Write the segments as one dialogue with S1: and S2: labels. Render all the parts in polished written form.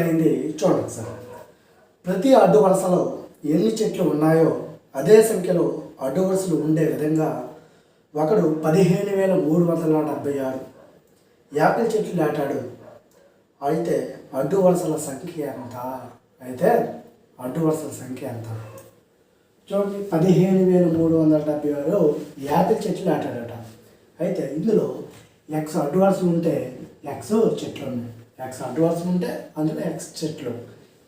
S1: అయింది చూడండి సార్. ప్రతి అడ్డు వరుసలో ఎన్ని చెట్లు ఉన్నాయో అదే సంఖ్యలో అడ్డు వరుసలు ఉండే విధంగా ఒకడు 15,376 యాపిల్ చెట్లు నాటాడు. అయితే అడ్డు వరుసల సంఖ్య ఎంత? చూడండి, 15,376 యాపిల్ చెట్లు నాటాడట. అయితే ఇందులో ఎక్స్ అడ్డు వరుసలు ఉంటే ఎక్స్ చెట్లు ఉన్నాయి, ఎక్స్ అడ్డు వరుసలు ఉంటే అందులో ఎక్స్ చెట్లు.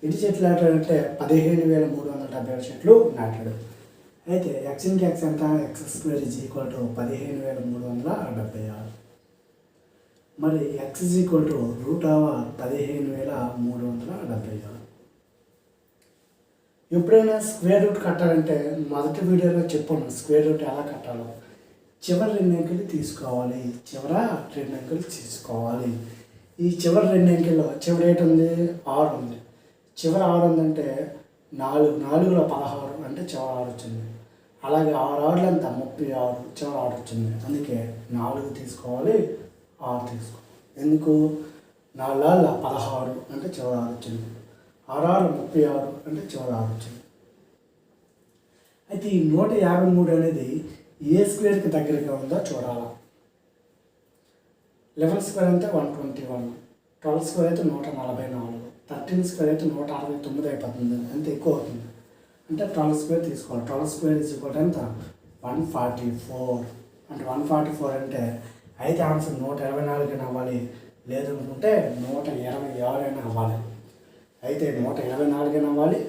S1: ఎన్ని చెట్లు నాటాడంటే 15,376 చెట్లు నాటాడు. అయితే ఎక్స్ ఇంటి ఎక్స్ ఎంత? X square is equal to 15,376. మరి ఎక్స్ ఈజ్ ఈక్వల్ టు √15,376. ఎప్పుడైనా స్క్వేర్ రూట్ కట్టాలంటే మొదటి వీడియోలో చెప్పాను స్క్వేర్ రూట్ ఎలా కట్టాలో. చివరి 2 అంకెలు తీసుకోవాలి. ఈ చివరి 2 అంకెల్లో చివరి ఏటి ఉంది? 6 ఉంది. చివరి 6 ఉందంటే 4 4లో 16 అంటే చివరి 6 వచ్చింది. అలాగే 6 6లు ఎంత? 36 చివరి 6 వచ్చింది. అందుకే 4 తీసుకోవాలి, 6 తీసుకోవాలి. ఎందుకు? 4 16 అంటే చివరి 6 వచ్చింది. 6 36 అంటే చివరి 6 వచ్చింది. అయితే ఈ 153 అనేది ఏ స్క్వేర్కి దగ్గరగా ఉందో చూడాలా. 11 స్క్వేర్ అయితే 121, 12 స్క్వేర్ అయితే 144, 13 స్క్వేర్ అయితే 169 అయిపోతుంది. అంత ఎక్కువ అవుతుంది. అంటే 12 స్క్వేర్ తీసుకోవాలి. 12 స్క్వేర్ ఈజ్ ఈక్వల్ టు ఎంత? 144. అంటే 144 అంటే అయితే ఆన్సర్ 124 అయినా అవ్వాలి, లేదనుకుంటే 126 అయినా అవ్వాలి. అయితే 124 అయినా అవ్వాలి,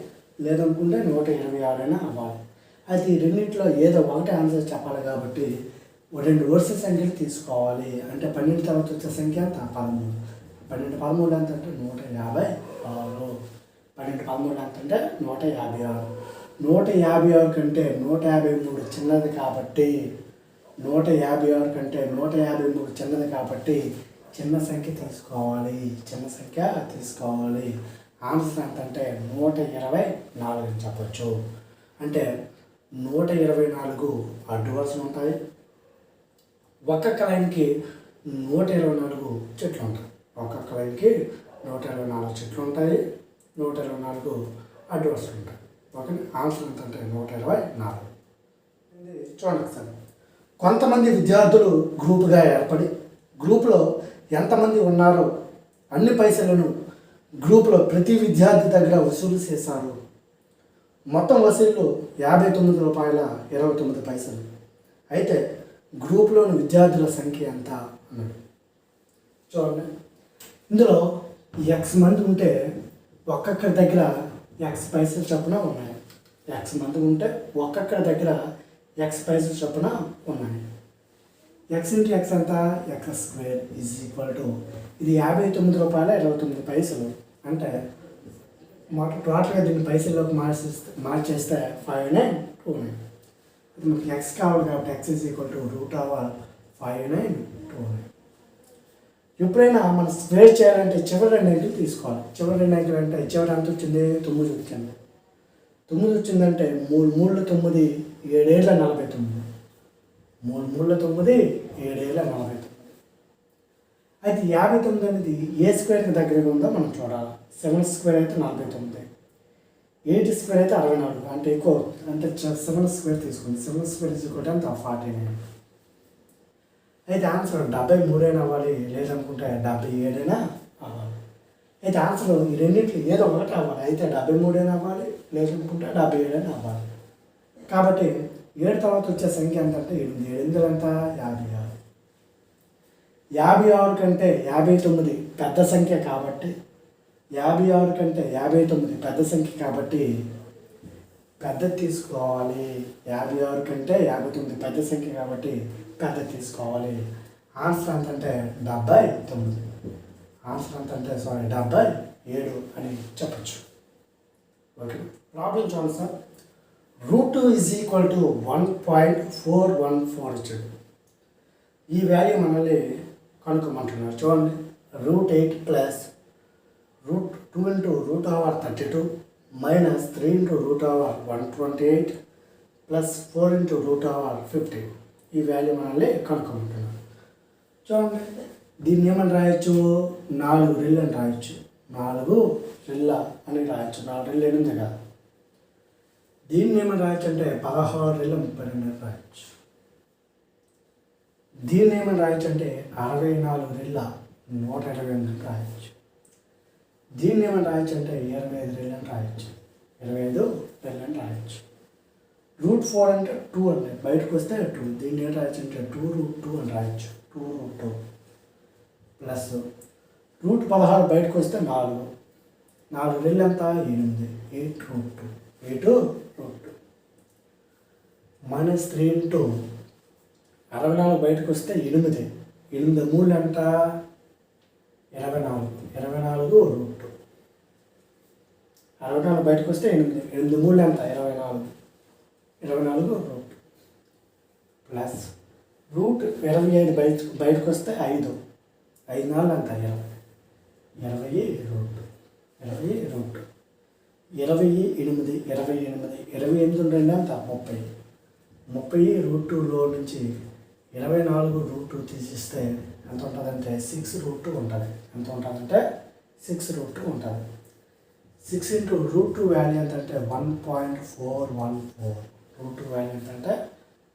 S1: లేదనుకుంటే 126 అయినా అవ్వాలి. అయితే ఈ రెండింటిలో ఏదో ఒకటి ఆన్సర్ చెప్పాలి కాబట్టి 2 వరుస సంఖ్యలు తీసుకోవాలి. అంటే 12 తర్వాత వచ్చే సంఖ్య ఎంత? 13. 12 13 ఎంత అంటే 156. 12 13 ఎంత అంటే 156. 156 కంటే 153 చిన్నది కాబట్టి 156 కంటే 153 చిన్నది కాబట్టి చిన్న సంఖ్య తీసుకోవాలి. ఆన్సర్ ఎంత అంటే 124 అని చెప్పచ్చు. అంటే 124 అడ్డు వరుసలు ఉంటాయి. ఒక్కొక్క లైన్కి 124 చెట్లు ఉంటాయి. 124 అడ్డు వరుసలు ఉంటాయి. ఓకే, ఆన్సర్ ఎంత అంటే 124. చూడండి సార్, కొంతమంది విద్యార్థులు గ్రూపుగా ఏర్పడి గ్రూపులో ఎంతమంది ఉన్నారో అన్ని పైసలను గ్రూపులో ప్రతి విద్యార్థి దగ్గర వసూలు చేశారు. మొత్తం వసూళ్ళు ₹59.29. అయితే గ్రూపులోని విద్యార్థుల సంఖ్య ఎంత అన్నాడు. చూడండి, ఇందులో ఎక్స్ మంది ఉంటే ఒక్కొక్కరి దగ్గర ఎక్స్ పైసలు చొప్పున ఉన్నాయి. ఎక్స్ మంది ఉంటే ఒక్కొక్కరి దగ్గర ఎక్స్ పైసలు చొప్పున ఉన్నాయి. ఎక్స్ ఇంటూ ఎక్స్ ఎంత? X square is equal to ఇది ₹59.29. అంటే టోటల్గా దీన్ని పైసల్లోకి మార్చేస్తే 5929. అది మనకి ఎక్స్ కావాలి కాబట్టి ఎక్స్ ఈజ్ ఈక్వల్ టు √5929. ఎప్పుడైనా మనం స్క్వేర్ చేయాలంటే చివరి 2 అంకెలు తీసుకోవాలి. చివరి 2 అంకెలు అంటే చివరి ఎంత వచ్చింది? 9 వచ్చింది. 9 వచ్చిందంటే 3 3 9 7 49. 3 3 9 7 49. అయితే 59 అనేది ఏ స్క్వేర్కి దగ్గరగా ఉందో మనం చూడాలి. 7 స్క్వేర్ అయితే 49, 8 స్క్వేర్ అయితే 64 అంటే ఎక్కువ. అంటే 7 స్క్వేర్ తీసుకుంది. 7 స్క్వేర్ తీసుకుంటే అంత 49. అయితే ఆన్సర్ 73 అయినా అవ్వాలి, లేదనుకుంటే 77 అయినా అవ్వాలి. అయితే ఆన్సర్ ఈ రెండింటిలో ఏదో ఒకటి అవ్వాలి. అయితే 73 అయినా అవ్వాలి, లేదనుకుంటే 77 అయినా అవ్వాలి. కాబట్టి 7 తర్వాత వచ్చే సంఖ్య ఎంత అంటే 8. 8 ఎంత? 56. 56 కంటే 59 పెద్ద సంఖ్య కాబట్టి 56 కంటే 59 పెద్ద సంఖ్య కాబట్టి పెద్దది తీసుకోవాలి. 56 కంటే 59 పెద్ద సంఖ్య కాబట్టి పెద్దది తీసుకోవాలి. ఆన్సర్ ఎంత అంటే 79. ఆన్సర్ ఎంత అంటే 77 అని చెప్పచ్చు. ఓకే, ప్రాబ్లం చూడండి సార్. √2 ఈజ్ ఈక్వల్ టు 1.414 ఇచ్చాడు. ఈ వాల్యూ మనల్ని కనుక్కోమంటున్నారు. చూడండి, √8 plus √2 into √32 minus 3 into √128 plus 4 into √15. ఈ వాల్యూ మనల్ని కనుక్కోమంటున్నారు. చూడండి, దీన్ని ఏమని రాయొచ్చు? 4 రెళ్ళు అని రాయొచ్చు. 4 రెళ్ళ అని రాయొచ్చు. 4 రెళ్ళు 8 కదా. దీన్ని ఏమని రాయొచ్చు అంటే 16 రెళ్ళ 32 అని రాయొచ్చు. దీన్ని ఏమని రాయొచ్చు అంటే 64 రెళ్ళ 128 అని రాయొచ్చు. దీన్ని ఏమని రాయొచ్చు అంటే 25 రెళ్ళు అని రాయొచ్చు. 25 రెళ్ళు అని రాయొచ్చు. √4 అంటే 2 అంటే బయటకు వస్తే 2. దీన్ని ఏం రాయొచ్చు అంటే 2√2 అని రాయొచ్చు. 2√2 ప్లస్ √16 బయటకు వస్తే 4. 4 రెళ్ళు ఎంత 8. 8√2. 8√2 మైనస్ 3 ఇంటూ 64 బయటకు వస్తే 8. 8 3 ఎంత 24. 24√2. 64 బయటకు వస్తే 8. 8 3 ఎంత 24. 24√2 ప్లస్ √25 బయటకు వస్తే 5. 5 4 ఎంత 20. 20√2. 20√2 28. 28 2 ఎంత 30. 30√2లో నుంచి 24√2 తీసిస్తే ఎంత ఉంటుందంటే 6√2 ఉంటుంది. ఎంత ఉంటుందంటే 6√2 ఉంటుంది. 6 ఇంటూ √2 వాల్యూ ఎంత అంటే 1.414. √2 వాల్యూ ఎంత అంటే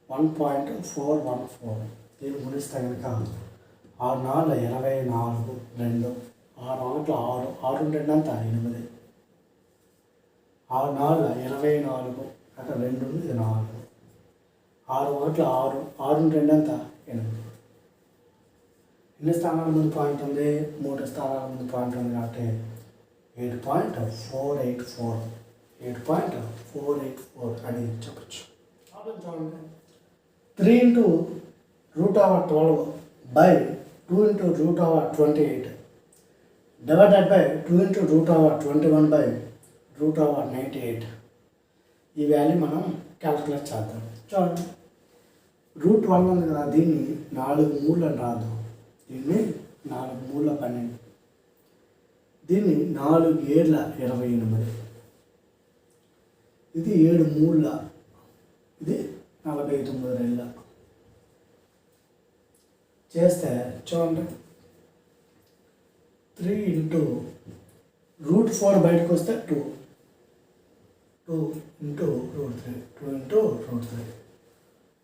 S1: 1.414. దీన్ని గుణిస్తే కనుక 6 4 24 2 6 1 6 6 2 ఎంత 8. 6 4 24 అక్కడ 2 ఉంది 4. 6 1 6 6 2 ఎంత 8. ఎన్ని స్థానాల ముందు పాయింట్ ఉంది 3 స్థానాల ముందు పాయింట్ ఉంది కాబట్టి 8.484. 8.484 అని చెప్పచ్చు. చూడండి 3 into √12 by 2 into √28 divided by 2 into √21 by √98. ఈ వాల్యూ మనం క్యాల్కులేట్ చేద్దాం. చూడండి √1 ఉంది కదా, దీన్ని 4 3 అని రాదు. దీన్ని 4 3 12. దీన్ని 4 7 28. ఇది 7 3. ఇది 49 రెళ్ళ చేస్తే చూడండి 3 ఇంటూ √4 బయటకు వస్తే 2. 2 ఇంటూ √3. 2 ఇంటూ √3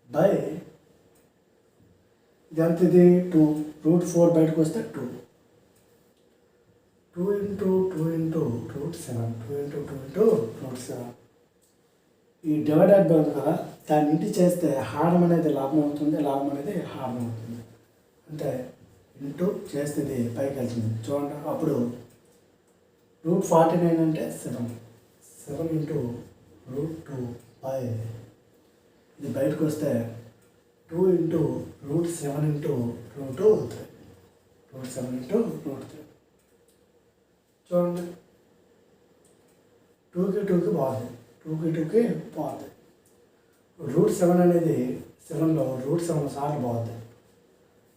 S1: బై ఎంత ఇది 2. √4 బయటకు వస్తే 2. 2 ఇంటూ √7. 2 into 2 into √7. ఈ డివైడెడ్ బై ఉంది కదా, దాన్ని ఇంటి చేస్తే హారం అనేది లాభం అవుతుంది, లాభం అనేది హారం అవుతుంది. అంటే ఇంటూ చేస్తే ఇది పైకి వెళ్తుంది. చూడండి అప్పుడు √49 అంటే 7. 7 ఇంటూ √2 బై ఇది బయటకు వస్తే 2 ఇంటూ √7 ఇంటూ √3. √7 ఇంటూ √3. చూడండి 2కి 2కి బాగుంది. 2కి 2కి బాగుంది. √7 అనేది 7లో √7 సార్లు బాగుంది.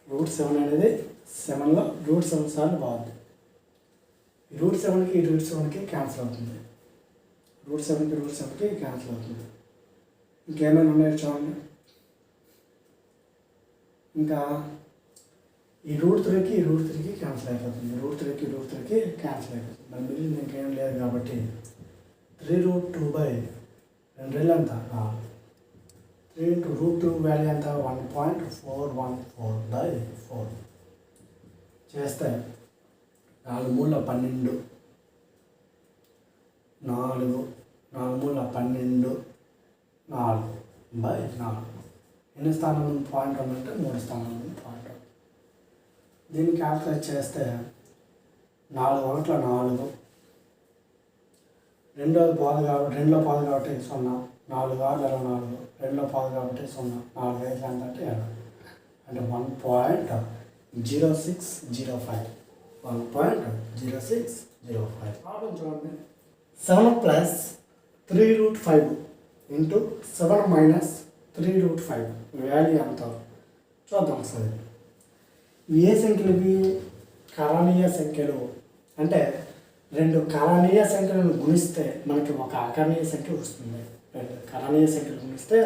S1: √7 అనేది 7లో √7 సార్లు బాగుంది. ఈ √7కి √7కి క్యాన్సిల్ అవుతుంది. √7కి √7కి క్యాన్సిల్ అవుతుంది. ఇంకేమైనా ఉన్నాయో చూడండి. ఇంకా ఈ √3కి √3కి క్యాన్సిల్ అయిపోతుంది. √3కి √3కి క్యాన్సిల్ అయిపోతుంది. మరి మిగిలింది ఇంకేం లేదు కాబట్టి 3√2 బై 2 రెళ్ళు ఎంత 4. 3 ఇంటూ √2 వాల్యూ ఎంత 1.414 బై 4 చేస్తే 4 3 12. 4 4 3 12 4 బై 4. ఎన్ని స్థానం ముందు పాయింట్ ఉందంటే 3 స్థానాల ముందు పాయింట్. దీన్ని క్యాల్కులేట్ చేస్తే 4 1 4. రెండో పాదు కాబట్టి 0 4 కాబట్టి 0. 4 6 24. 2 పాదు కాబట్టి 0. 4 5 అంటే 20. అంటే 1.0605. 1.0605. ప్రాబ్లం చూడండి. 7 ప్లస్ 3√5 ఇంటూ 7 మైనస్ 3√5 వాల్యూ ఎంత చూద్దాం ఒకసారి. ఏ సంఖ్యలు ఇవి కరణీయ సంఖ్యలు. అంటే 2 కరణీయ సంఖ్యలను గుణిస్తే మనకి ఒక అకరణీయ సంఖ్య వస్తుంది. 2 కరణీయ సంఖ్యలు గుణిస్తే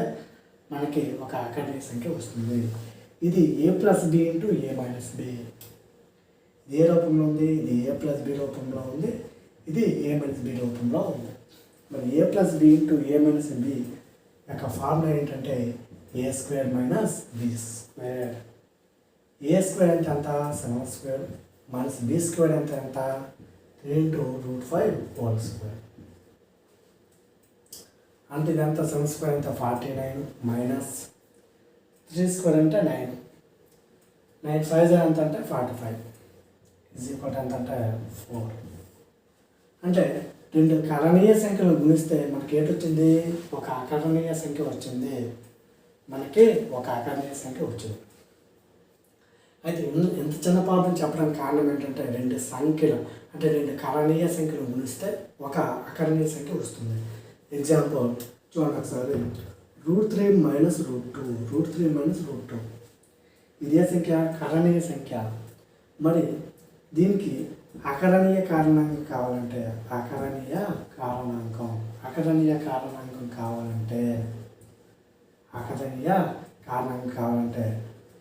S1: మనకి ఒక అకరణీయ సంఖ్య వస్తుంది. ఇది a plus B into a minus B. ఏ రూపంలో ఉంది, ఇది ఏ ప్లస్ బి రూపంలో ఉంది, ఇది ఏ మైనస్ బి రూపంలో ఉంది. మరి ఏ ప్లస్ బి ఇంటూ ఏ మైనస్ బి యొక్క ఫార్ములా ఏంటంటే ఏ స్క్వేర్ మైనస్ బి స్క్వేర్. ఏ స్క్వేర్ అంటే ఎంత 7 స్క్వేర్ మైనస్ బి స్క్వేర్ అంటే ఎంత 3 ఇంటూ √5 హోల్ స్క్వేర్. అంటే ఇదంతా 7 స్క్వేర్ అంటే 49 మైనస్ 3 స్క్వేర్ అంటే 9. 9 5 ఎంత అంటే 45 ఈజ్ ఈక్వల్ ఎంత అంటే 4. అంటే రెండు కరణీయ సంఖ్యలు గుణిస్తే మనకి ఏంటొచ్చింది, ఒక అకరణీయ సంఖ్య వచ్చింది. మనకి ఒక అకరణీయ సంఖ్య వచ్చింది. అయితే ఇంత చిన్న పాపం చెప్పడానికి కారణం ఏంటంటే రెండు సంఖ్యలు అంటే రెండు కరణీయ సంఖ్యలు గుణిస్తే ఒక అకరణీయ సంఖ్య వస్తుంది. ఎగ్జాంపుల్ చూడండి ఒకసారి, √3 మైనస్ √2 √3 ఇదే సంఖ్య కరణీయ సంఖ్య. మరి దీనికి అకరణీయ కారణాంకం కావాలంటే అకరణీయ కారణాంకం కావాలంటే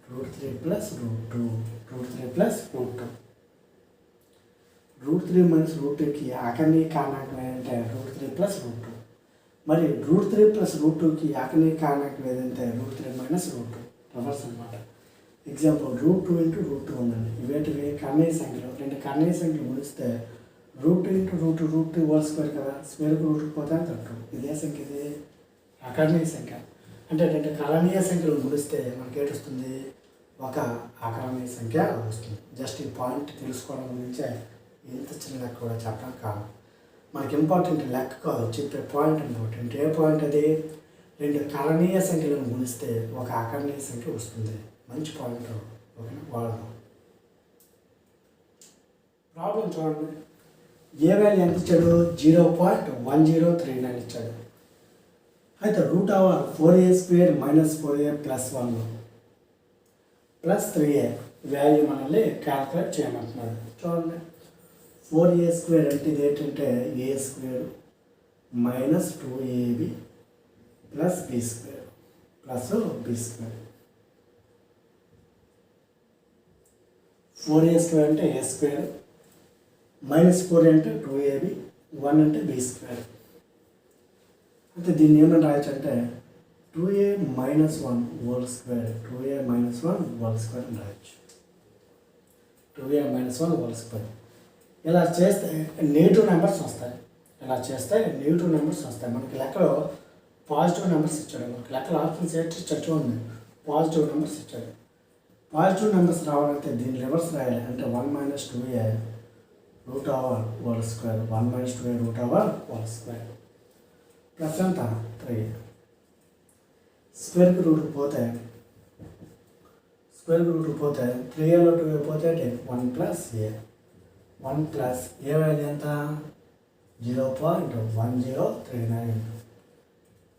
S1: √3 ప్లస్ √2 √3 మైనస్ √2కి అకరణీయ కారణాంకం ఏంటంటే √3 ప్లస్ √2. మరి √3 ప్లస్ √2కి అకరణీయ కారణాంకం ఏదంటే √3 మైనస్ √2. రివర్స్ అనమాట. ఎగ్జాంపుల్ √2 ఇంటూ √2 ఉందండి. ఇవేంటివి కర్ణీయ సంఖ్యలు. రెండు కర్ణీయ సంఖ్యలు గుణిస్తే √2 ఇంటూ √2 హోల్ స్క్వేర్ కదా, స్క్వేర్కి రూట్ పోతే అని 2. ఇదే సంఖ్య, ఇది అకరణీయ సంఖ్య. అంటే రెండు కరణీయ సంఖ్యలు గుణిస్తే మనకి ఏటొస్తుంది, ఒక అకరణీయ సంఖ్య వస్తుంది. జస్ట్ ఈ పాయింట్ తెలుసుకోవడం గురించే ఇంత చిన్న లెక్క కూడా చెప్పడానికి కాదు. మనకి ఇంపార్టెంట్ లెక్క కాదు, చెప్పే పాయింట్ ఇంపార్టెంట్. ఏ పాయింట్ అది, రెండు కరణీయ సంఖ్యలను గుణిస్తే ఒక అకరణీయ సంఖ్య వస్తుంది. మంచి పాయింట్, ఓకేనా, వాడదాం. ప్రాబ్లం చూడండి, ఏ వాల్యూ ఎంత ఇచ్చాడు, 0.1039 ఇచ్చాడు. అయితే √4a² minus 4a plus 1 plus 3a value మనల్ని క్యాల్కులేట్ చేయమంటున్నాడు. చూడండి, 4a² అంటే ఇది ఏంటంటే a² minus 2ab plus b² plus b². 4a² అంటే a² మైనస్ 4 అంటే 2ab 1 అంటే b². అయితే దీన్ని ఏమని రాయొచ్చు అంటే 2a మైనస్ 1 హోల్ స్క్వేర్ అని రాయొచ్చు. 2a minus 1 whole square. ఇలా చేస్తే నెగిటివ్ నెంబర్స్ వస్తాయి. మనకి లెక్కలో పాజిటివ్ నెంబర్స్ ఇచ్చాడు. మనకి లెక్కలో ఆప్షన్స్ ఏంటి ఇచ్చాడు చూడండి, పాజిటివ్ నెంబర్స్ ఇచ్చాడు. పాజిటివ్ నెంబర్స్ రావాలంటే దీన్ని రివర్స్ రాయాలి. అంటే 1 minus 2a root over whole square, 1 minus 2a root over whole square plus ఎంత 3. స్క్వేర్కి రూట్ పోతే 3aలో 2a పోతే 1 plus a. 1 plus A value ఎంత 0.1039.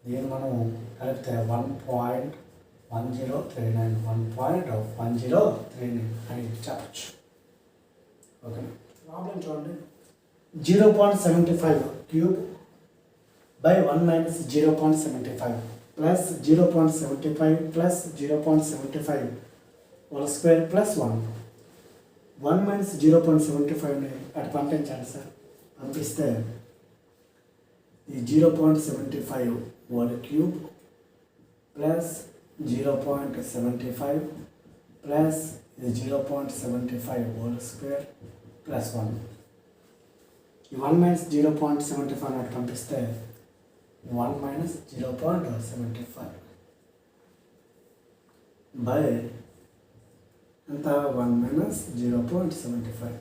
S1: దీన్ని మనం కలిపితే 1.1039 అని చెప్పచ్చు. ఓకేనా. ప్రాబ్లం చూడండి, 0.75 cube by 1 minus 0.75 plus 0.75 plus 0.75 whole square plus 1 minus 0.75ని అటు పంపించండి సార్. పంపిస్తే ఈ 0.75 హోల్ క్యూబ్ ప్లస్ 0.75 ప్లస్ ఇది 0.75 హోల్ స్క్వేర్ ప్లస్ 1. ఈ 1 మైనస్ 0.75 అటు పంపిస్తే 1 మైనస్ 0.75 బై ఎంత 1 మైనస్ 0.75.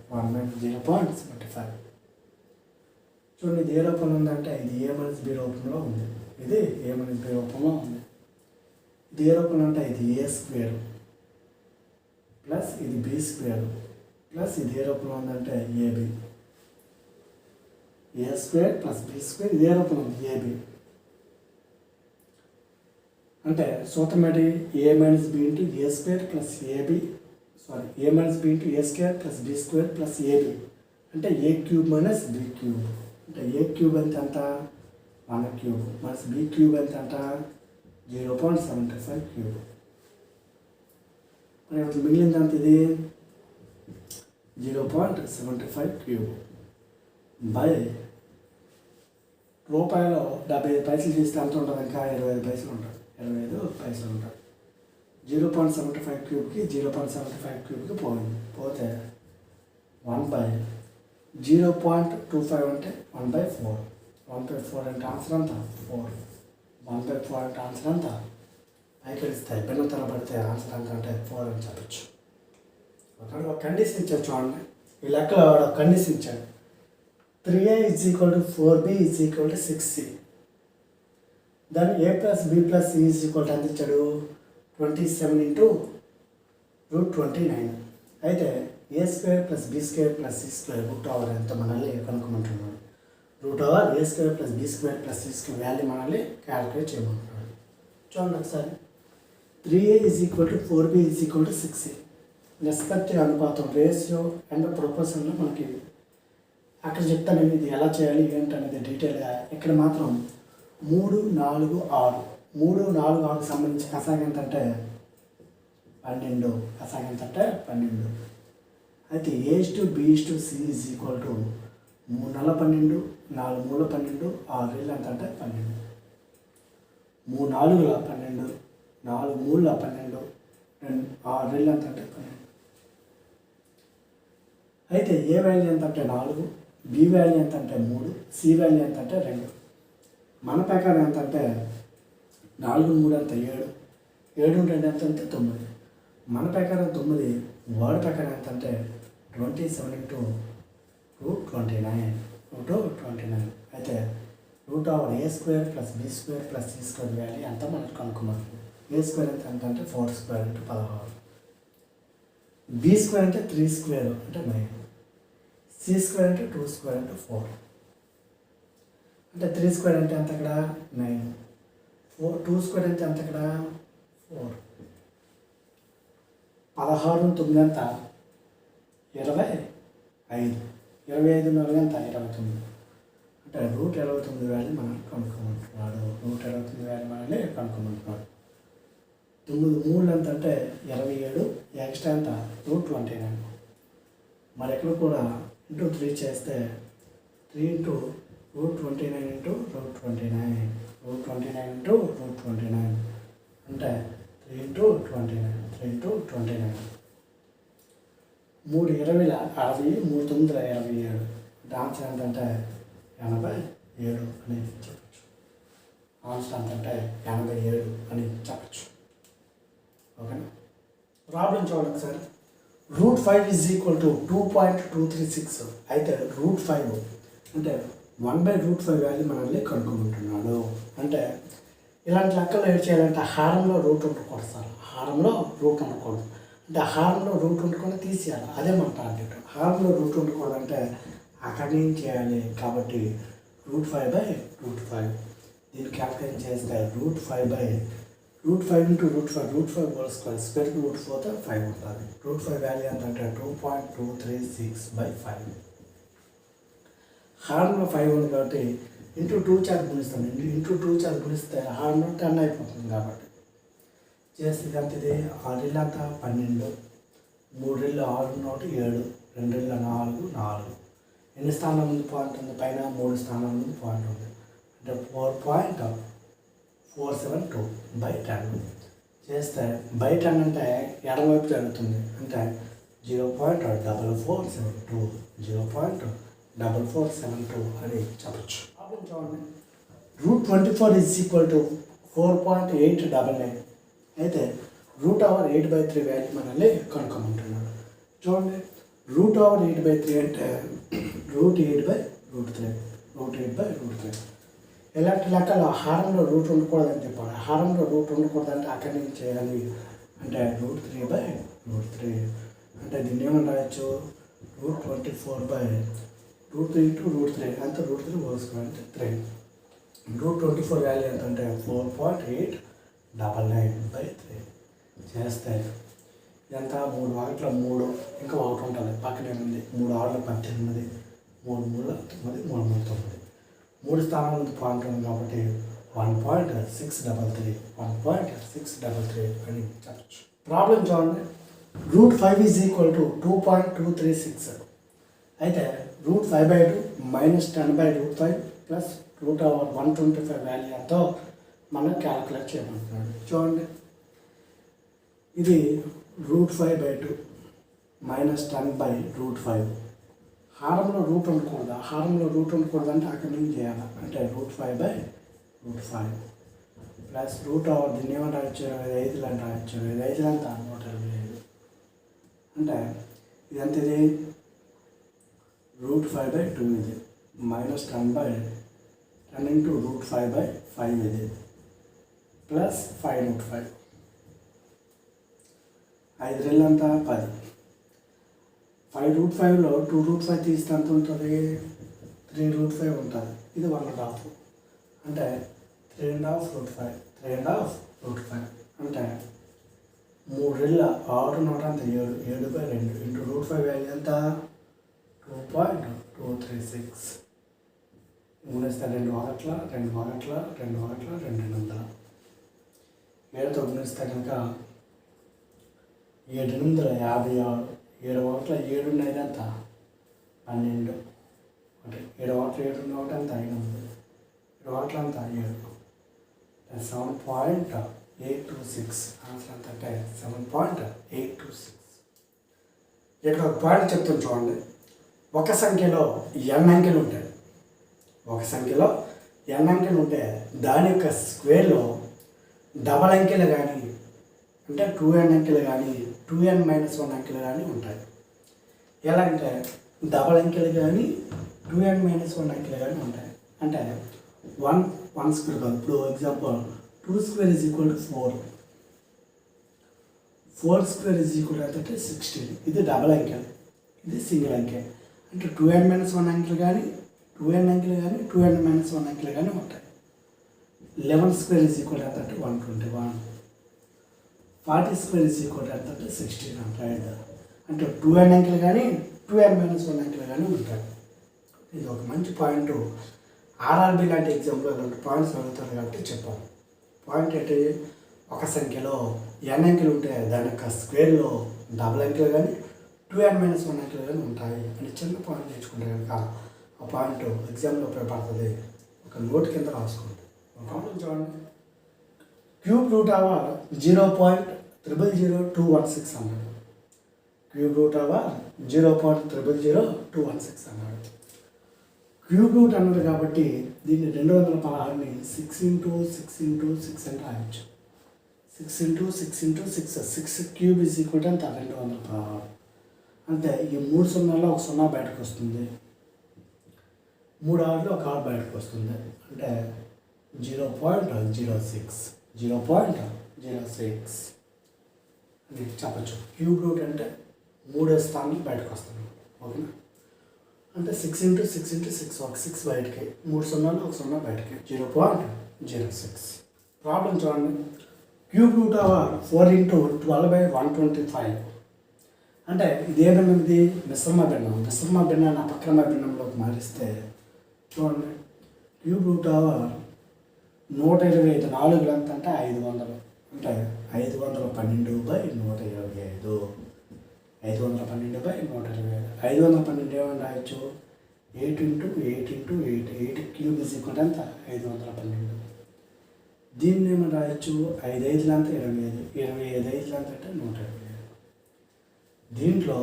S1: చూడండి, ఇది ఏ రూపంలో ఉందంటే ఇది a మైనస్ b రూపంలో ఉంది. ఇది a మైనస్ b రూపంలో ఉంది. ఇది ఏ రూపంలో అంటే ఇది a² ప్లస్ ఇది b² ప్లస్ ఇది ఏ రూపంలో ఉందంటే ab. a² ప్లస్ b² ఇదే రూపంలో ఉంది ab. అంటే సూత్రం ఏంటి, a minus b into a² plus ab a minus b into a² plus b² plus ab అంటే a³ మైనస్ b³. అంటే a³ ఎంత 1³ మైనస్ b³ ఎంత 0.75 క్యూబ్. మరి ఇప్పుడు మిగిలింది అంత ఇది 0.75 క్యూబ్ బై రూపాయలు 75 పైసలు తీస్తే ఎంత ఉంటుంది, ఇంకా 25 పైసలు ఉంటుంది, 25 పైసలు ఉంటుంది. 0.75 క్యూబ్కి 0.75 క్యూబ్కి పోతే 1/0.25 అంటే 1/4. 1/4 అంటే ఆన్సర్ అంతా 4. 1/4 అంటే ఆన్సర్ అంతా పైకి ఇస్తాయి. భిన్న తరబడితే ఆన్సర్ అంత అంటే 4 అని చెప్పచ్చు. ఒక కండిషన్ ఇచ్చాడు చూడండి. ఈ లెక్కలో ఒక కండిషన్ ఇచ్చాడు. 3a = 4b = 6c. దాన్ని a + b + c = ఎంత ఇచ్చాడు, 27 × √29. అయితే a² + b² + c² √ఓవర్ ఎంత మనల్ని కనుక్కోమంటున్నాడు. √Over a² + b² + c² value మనల్ని క్యాలిక్యులేట్ చేయమంటున్నాడు. చూడండి ఒకసారి. 3a = 4b = 6c. నిష్పత్తి అనుపాతం, రేషియో అండ్ ప్రొపోర్షన్లో మనకి అక్కడ చెప్తాను ఇది ఎలా చేయాలి ఏంటి అనేది డీటెయిల్గా. ఇక్కడ మాత్రం 3, 4, 6 3, 4, 6కి సంబంధించి కసాగ ఎంత అంటే 12. కసాగ ఎంత అంటే 12. అయితే A/B/C = 3 × 12, 4 × 12, 6 × ఎంత అంటే 12. 3 × 4 = 12, 4 × 3 = 12, 6 × ఎంత అంటే 12. అయితే ఏ వాల్యూ ఎంత అంటే 4, బి వాల్యూ ఎంత అంటే 3, సి వాల్యూ ఎంత అంటే 2. మన ప్రకారం ఎంత అంటే 4 × 3 ఎంత 7, 7 × 2 ఎంత అంటే 9. మన ప్రకారం 9, వాడి ప్రకారం ఎంత అంటే 27 × √29. అయితే √over a² + b² + c² value ఎంత మనకు కనుక్కోమంటుంది. a² ఎంత అంటే 4² × 16. b² అంటే 3² అంటే 9. c² అంటే 2² అంటే 4. అంటే 3² అంటే ఎంత ఇక్కడ 9. 2² అంటే ఎంత ఇక్కడ 4. 16 × 9 ఎంత 25. 25 × 4 ఎంత 29. అంటే √29 వాల్యూ మనం కనుక్కోమంటున్నాడు. √29 వాల్యూ మనల్ని కనుక్కోమంటున్నాడు. 9 3 ఎంత అంటే 27, ఎక్స్ట్రా ఎంత √29. మరి ఎక్కడ కూడా × 3 చేస్తే 3 × √29 × √29. √29 × √29 అంటే 3 × 29. 3 × 29. 3 20 60, 3 9 27. ఆన్సర్ ఎంతంటే 87 అని చెప్పచ్చు. ఆన్సర్ ఎంతంటే 87 అని చెప్పచ్చు. ఓకేనా. ప్రాబ్లం చూడండి సార్. √5 = 2.236. అయితే √5 అంటే 1/√5 వాల్యూ మనల్ని కనుక్కోమంటున్నాడు. అంటే ఇలాంటి లెక్కలు ఏం చేయాలంటే హారంలో రూట్ ఉండకూడదు సార్. హారంలో రూట్ ఉండకూడదు. అంటే హారంలో రూట్ ఉండకుండా తీసేయాలి. అదే మన టార్గెట్. హారంలో రూట్ ఉండకూడదు అంటే అక్కడి నుంచి చేయాలి. కాబట్టి √5/√5 దీన్ని క్యాల్కులేట్ చేస్తే √5/√5 × √5 స్క్వేర్ రూట్ పోతే 5 ఉంటుంది. √5 వాల్యూ ఎంతంటే 2.236/5. హారంలో 5 ఉంది కాబట్టి × 2 చేత గుణిస్తాం. × 2 చేత గుణిస్తే హారంలో 10 అయిపోతుంది. కాబట్టి చేస్తే ఎంత ఇది 6 × అంతా 12, 3 × 6 1 7, 2 × 4 4. ఎన్ని స్థానాల ముందు పాయింట్ ఉంది? పైన 3 స్థానాల ముందు పాయింట్ ఉంది. అంటే 4.472/10 చేస్తే బై 10 అంటే ఎడమవైపు జరుగుతుంది. అంటే 0.4472 0.4472 అని చెప్పచ్చు. ప్రాబ్లం చూడండి. √24 = 4.899. అయితే √ఓవర్ 8/3 వాల్యూ మనల్ని కనుక్కోమంటున్నాడు. చూడండి. √ఓవర్ 8/3 అంటే √8/√3. ఇలాంటి లెక్కలో హారంలో రూట్ ఉండకూడదని చెప్పాలి. హారంలో రూట్ ఉండకూడదంటే అక్కడి నుంచి చేయాలి. అంటే √3/√3 అంటే దీన్ని ఏమని రాయొచ్చు? √24/√3 × √3 అంత √3 హోల్ స్క్వేర్ అంటే 3. √24 వాల్యూ ఎంత అంటే 4.899/3 చేస్తే ఎంత 3 1 3 ఇంకా 1 ఉంటుంది పక్కనే ఉంది. 3 6 18, 3 3 9, 3 3 9. 3 స్థానాల ముందు పాయింట్ ఉంది కాబట్టి 1.633 అని చెప్పచ్చు. ప్రాబ్లం చూడండి. √5 ఈజ్ ఈక్వల్ టు 2.236. అయితే √5/2 మైనస్ 10/5 ప్లస్ √125 వాల్యూ ఎంతో మనం క్యాలిక్యులేట్ చేయమంటున్నాడు. చూడండి, ఇది √5/2 మైనస్ 10/5. హారంలో రూట్ ఉండకూడదు. హారంలో రూట్ ఉండకూడదు అంటే అక్కడ నుంచి చేయాలి. అంటే √5/5 ప్లస్ దీన్ని ఏమని రాయొచ్చు, 25 అని రాయొచ్చు. 25 అంతా 125. అంటే ఇదంతా ఇది √5/2 ఇది మైనస్ 10 ఇంటూ √5/5 ఇది ప్లస్ 5/5. 5 2 అంతా 10. 5/5లో 2√5 తీస్తే ఎంత ఉంటుంది, 3√5 ఉంటుంది. ఇది 1.5 అంటే 3.5 √5 అంటే 3 6 నోట అంత 7/2 ఇంటూ √5 వాల్యూ ఎంత 2.236. గుణిస్తే 2 1 2 1 2 1 200. 7తో గుణిస్తే కనుక 7×8 56. 7 1 7 9 అంత 12. అంటే 7 1 7 1 అంత 5. 7 1 అంత 7. 7.826. ఆన్సర్ ఎంత అంటే 7.826. ఇక్కడ ఒక పాయింట్ చెప్తాను చూడండి. ఒక సంఖ్యలో n అంకెలు ఉంటాయి. ఒక సంఖ్యలో n అంకెలు ఉంటే దాని యొక్క స్క్వేర్లో డబల్ అంకెలు కానీ అంటే 2n అంకెలు కానీ 2n-1 అంకెలు కానీ ఉంటాయి. ఎలా అంటే డబల్ అంకెలు కానీ 2n-1 అంకెలు కానీ ఉంటాయి. అంటే 1 స్క్వేర్ కాదు. ఇప్పుడు example 2 square is equal to 4. 4 square is equal అంటే 16. ఇది డబల్ అంకెలు, ఇది సింగిల్ అంకె. అంటే 2n-1 అంకెలు కానీ 2n అంకెలు కానీ 2n-1 అంకెలు కానీ ఉంటాయి. 11 స్క్వేర్ ఈజ్ ఈక్వల్ అంటే 121. 40 స్క్వేర్ ఈజ్ ఈక్వల్ అంటే 1600. అంటే 2n అంకెలు కానీ 2n-1 అంకెలు కానీ ఉంటాయి. ఇది ఒక మంచి పాయింట్. ఆర్ఆర్బి లాంటి ఎగ్జాంపుల్ అలాంటి పాయింట్స్ అడుగుతారు కాబట్టి చెప్పాలి. పాయింట్ ఏంటి, ఒక సంఖ్యలో n అంకెలు ఉంటే దాని యొక్క స్క్వేర్లో డబుల్ అంకెలు కానీ 2n-1 అంకెలు కానీ ఉంటాయి అని చిన్న పాయింట్ నేర్చుకుంటే కనుక ఆ పాయింట్ ఎగ్జామ్లో ఉపయోగపడుతుంది. ఒక నోట్ కింద రాసుకోండి. ప్రాబ్లం చూడండి. క్యూబ్ రూట్ ఓవర్ 0.000216 అన్నాడు. క్యూబ్ రూట్ ఓవర్ 0.000216 అన్నాడు. క్యూబ్ రూట్ అన్నాడు కాబట్టి దీన్ని 216ని 6 అని రాయొచ్చు. 6 క్యూబ్ ఈజ్ ఈక్వల్ టు అంత 216. అంటే ఈ 3 సున్నాల్లో ఒక 0 బయటకు వస్తుంది, 3 6లో ఒక 6 బయటకు వస్తుంది. అంటే 0.06 అని చెప్పచ్చు. క్యూబ్ రూట్ అంటే 3 స్థానం బయటకు వస్తుంది. ఓకేనా? అంటే 6 ఒక 6 బయటకి, 3 సున్నాలు ఒక 0 బయటకి, 0.06. ప్రాబ్లం చూడండి. Cube root over 4 × 12/125. అంటే ఇదే భిన్నది మిశ్రమ భిన్నం. మిశ్రమ భిన్నాన్ని అపక్రమ భిన్నంలోకి మారిస్తే చూడండి, క్యూబ్ రూట్ ఓవర్ 125 4 ఎంత అంటే 500. అంటే 512/125. 512/125. 512 ఏమని రాయొచ్చు, 8 × 8 క్యూబ్ ఈజ్ ఈక్వల్ ఎంత 512. దీన్ని ఏమని రాయొచ్చు, 5 5 ఎంత 25, 25 5 ఎంత అంటే 125. దీంట్లో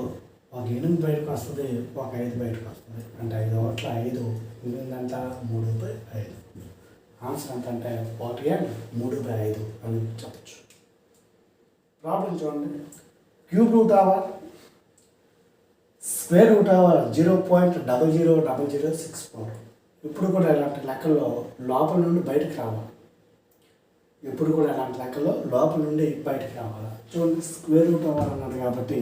S1: ఒక 8 బయటకు వస్తుంది, ఒక 5 బయటకు వస్తుంది. అంటే 5 1 5, 8 ఎంత 3/5. ఆన్సర్ ఎంత అంటే 3/5 అని చెప్పచ్చు. ప్రాబ్లం చూడండి. Cube root over square root over 0.000064. ఇప్పుడు కూడా ఇలాంటి లెక్కల్లో లోపల నుండి బయటకు రావాలి. చూడండి, స్క్వేర్ రూట్ ఓవర్ అన్నది కాబట్టి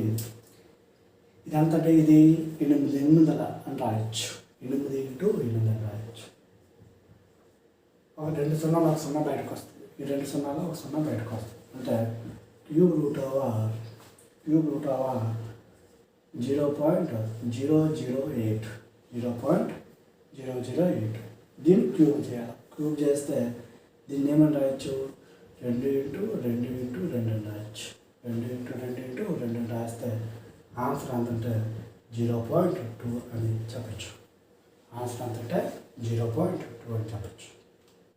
S1: ఇదంతా ఇది 800 అని రాయొచ్చు. 8 × 8 అని రాయొచ్చు. ఒక 2 సున్నాలు ఒక 0 బయటకు వస్తుంది, ఈ 2 సున్నాలు ఒక 0 బయటకు వస్తుంది. అంటే క్యూబ్ రూట్ ఓవర్ 0.008. దీన్ని క్యూబ్ చేయాలి. క్యూబ్ చేస్తే దీన్ని ఏమని రాయొచ్చు, 2 × 2 × 2 అని రాయొచ్చు. 2 రాస్తే ఆన్సర్ ఎంతంటే 0.2 అని చెప్పచ్చు. ఆన్సర్ ఎంతంటే 0.2 అని చెప్పచ్చు.